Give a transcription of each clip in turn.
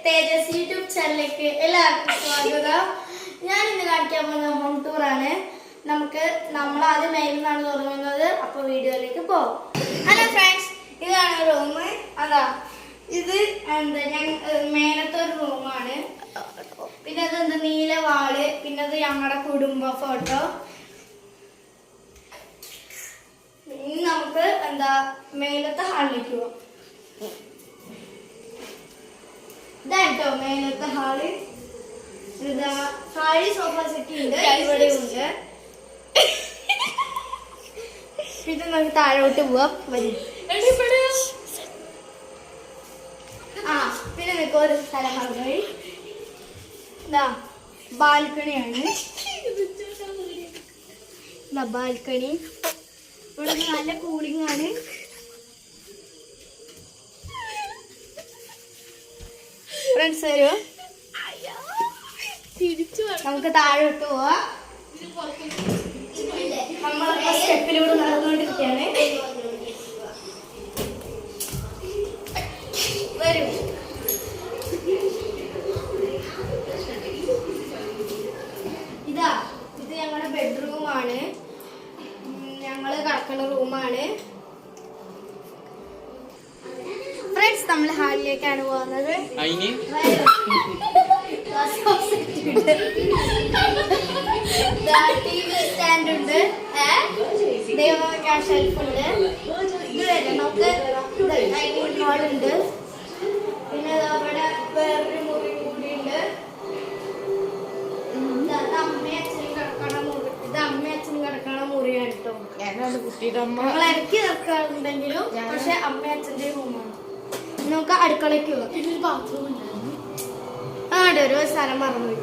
തേജസ് YouTube ചാനലിലേക്ക് എല്ലാവർക്കും സ്വാഗതം. ഞാൻ ഇന്ന് കാണിക്കാൻ പോകുന്ന ഹോം ടൂർ ആണ്. നമ്മൾ ആദ്യം മേലിന്നാണ് തുടങ്ങുന്നത്. അപ്പൊ വീഡിയോയിലേക്ക് പോകും. ഹലോ ഫ്രണ്ട്സ്, ഇതാണ് റൂം. അതാ ഇത് ഞാൻ മേലത്തെ ഒരു റൂമാണ്. പിന്നെ അത് നീല വാള്, പിന്നെ അത് ഞങ്ങളുടെ കുടുംബ ഫോട്ടോ. ഇനി നമുക്ക് മേലത്തെ ഹാളിലേക്ക് പോവാം. ഇതാട്ടോ മേലത്തെ ഹാള്. ഹാളി സോഫ സെറ്റ് ഉണ്ട്, ഇവിടെ ഉണ്ട്. പിന്നെ നമുക്ക് താഴോട്ട് പോവാം. വരും. പിന്നെ നമുക്ക് ഒരു സ്ഥലം മറന്നുപോയി. ഇതാ ബാൽക്കണിയാണ്. ബാൽക്കണി ഇവിടെ നല്ല കൂളിംഗ് ആണ്. ഫ്രണ്ട്സ് വരുമോ? നമുക്ക് താഴോട്ട് പോവാ. നമ്മളിപ്പോ സ്റ്റെപ്പിലൂടെ നടന്നുകൊണ്ടിരിക്കുകയാണ്. വരൂ. ഇത് ഞങ്ങളുടെ ബെഡ്റൂമാണ്. ഞങ്ങള് കിടക്കുന്ന റൂമാണ്. ഫ്രണ്ട്സ്, നമ്മൾ ഹാളിലേക്കാണ് പോകുന്നത്. സ്റ്റാൻഡ് ഉണ്ട്, ഷെൽഫ് ഉണ്ട്. ഇത് വരെ നമുക്ക് ഡൈനിങ് ഹാൾ ഉണ്ട്. പിന്നെ അവിടെ വേറൊരു മുറി കൂടി ഉണ്ട്. അമ്മയും അച്ഛനും കിടക്കണ മുറിയാണ് കേട്ടോ. നമ്മൾ ഇറക്കി കിടക്കാറുണ്ടെങ്കിലും പക്ഷെ അമ്മയും അച്ഛൻ്റെ റൂമാണ്. നമുക്ക് അടുക്കളയ്ക്ക് പോകാം. ഇതൊരു ബാത്റൂം ഉണ്ടായിരുന്നു. ഒരു സ്ഥലം മറന്നു.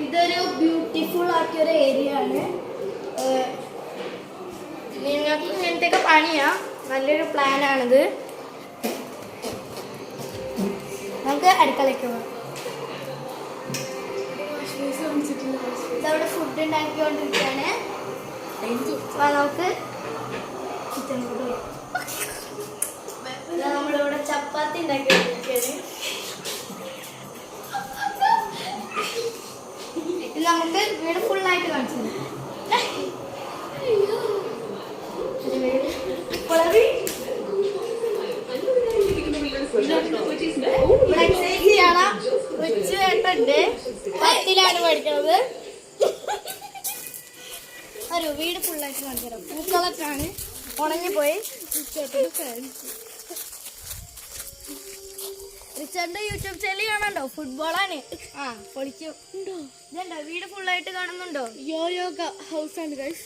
ഇതൊരു ബ്യൂട്ടിഫുൾ ആക്കിയൊരു ഏരിയ ആണ്. നിങ്ങൾക്ക് ഇങ്ങനത്തെയൊക്കെ പണിയാ. നല്ലൊരു പ്ലാനാണിത്. നമുക്ക് അടുക്കളയ്ക്ക് പോകാം. ഇതവിടെ ഫുഡ് ഉണ്ടാക്കിക്കൊണ്ടിരിക്കുകയാണ്. നമുക്ക് കിച്ചണിലോട്ട് പോകാം. നമ്മളിവിടെ ചപ്പാത്തി ഉണ്ടാക്കിക്കൊണ്ടിരിക്കുകയാണ്. ഇത് നമുക്ക് വീട് ഫുള്ളായിട്ട് കാണിച്ചു തരാം. പത്തിലാണ് പഠിക്കുന്നത്. ഒരു വീട് ഫുള്ളായിട്ട് കാണിച്ചു തരാം. പൂക്കളൊക്കെ ആണ് ഉണങ്ങിപ്പോയി. റിച്ചാർഡിന്റെ യൂട്യൂബ് ചാനൽ കാണണ്ടോ? ഫുട്ബോളാണ്. പൊളിക്കും. ഇതുണ്ടോ വീട് ഫുള്ളായിട്ട് കാണുന്നുണ്ടോ? യോഗ ഹൗസ് ആണ് ഗൈസ്.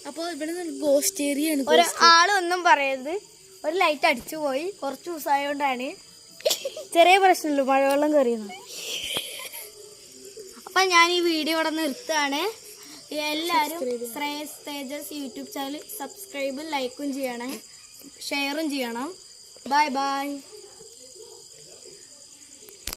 അപ്പോൾ ഇവിടെ ഗോസ്റ്റ് ഏരിയ ആണ്. ഒരാളൊന്നും പറയരുത്. ഒരു ലൈറ്റ് അടിച്ചു പോയി. കുറച്ച് ദിവസമായോണ്ടാണ്. ചെറിയ പ്രശ്നമുള്ളൂ, മഴവെള്ളം കയറിയുന്നു. അപ്പൊ ഞാൻ ഈ വീഡിയോ ഇവിടെ നിർത്തുകയാണ്. എല്ലാവരും ശ്രേയസ് തേജസ് യൂട്യൂബ് ചാനൽ സബ്സ്ക്രൈബും ലൈക്കും ചെയ്യണം, ഷെയറും ചെയ്യണം. Bye bye.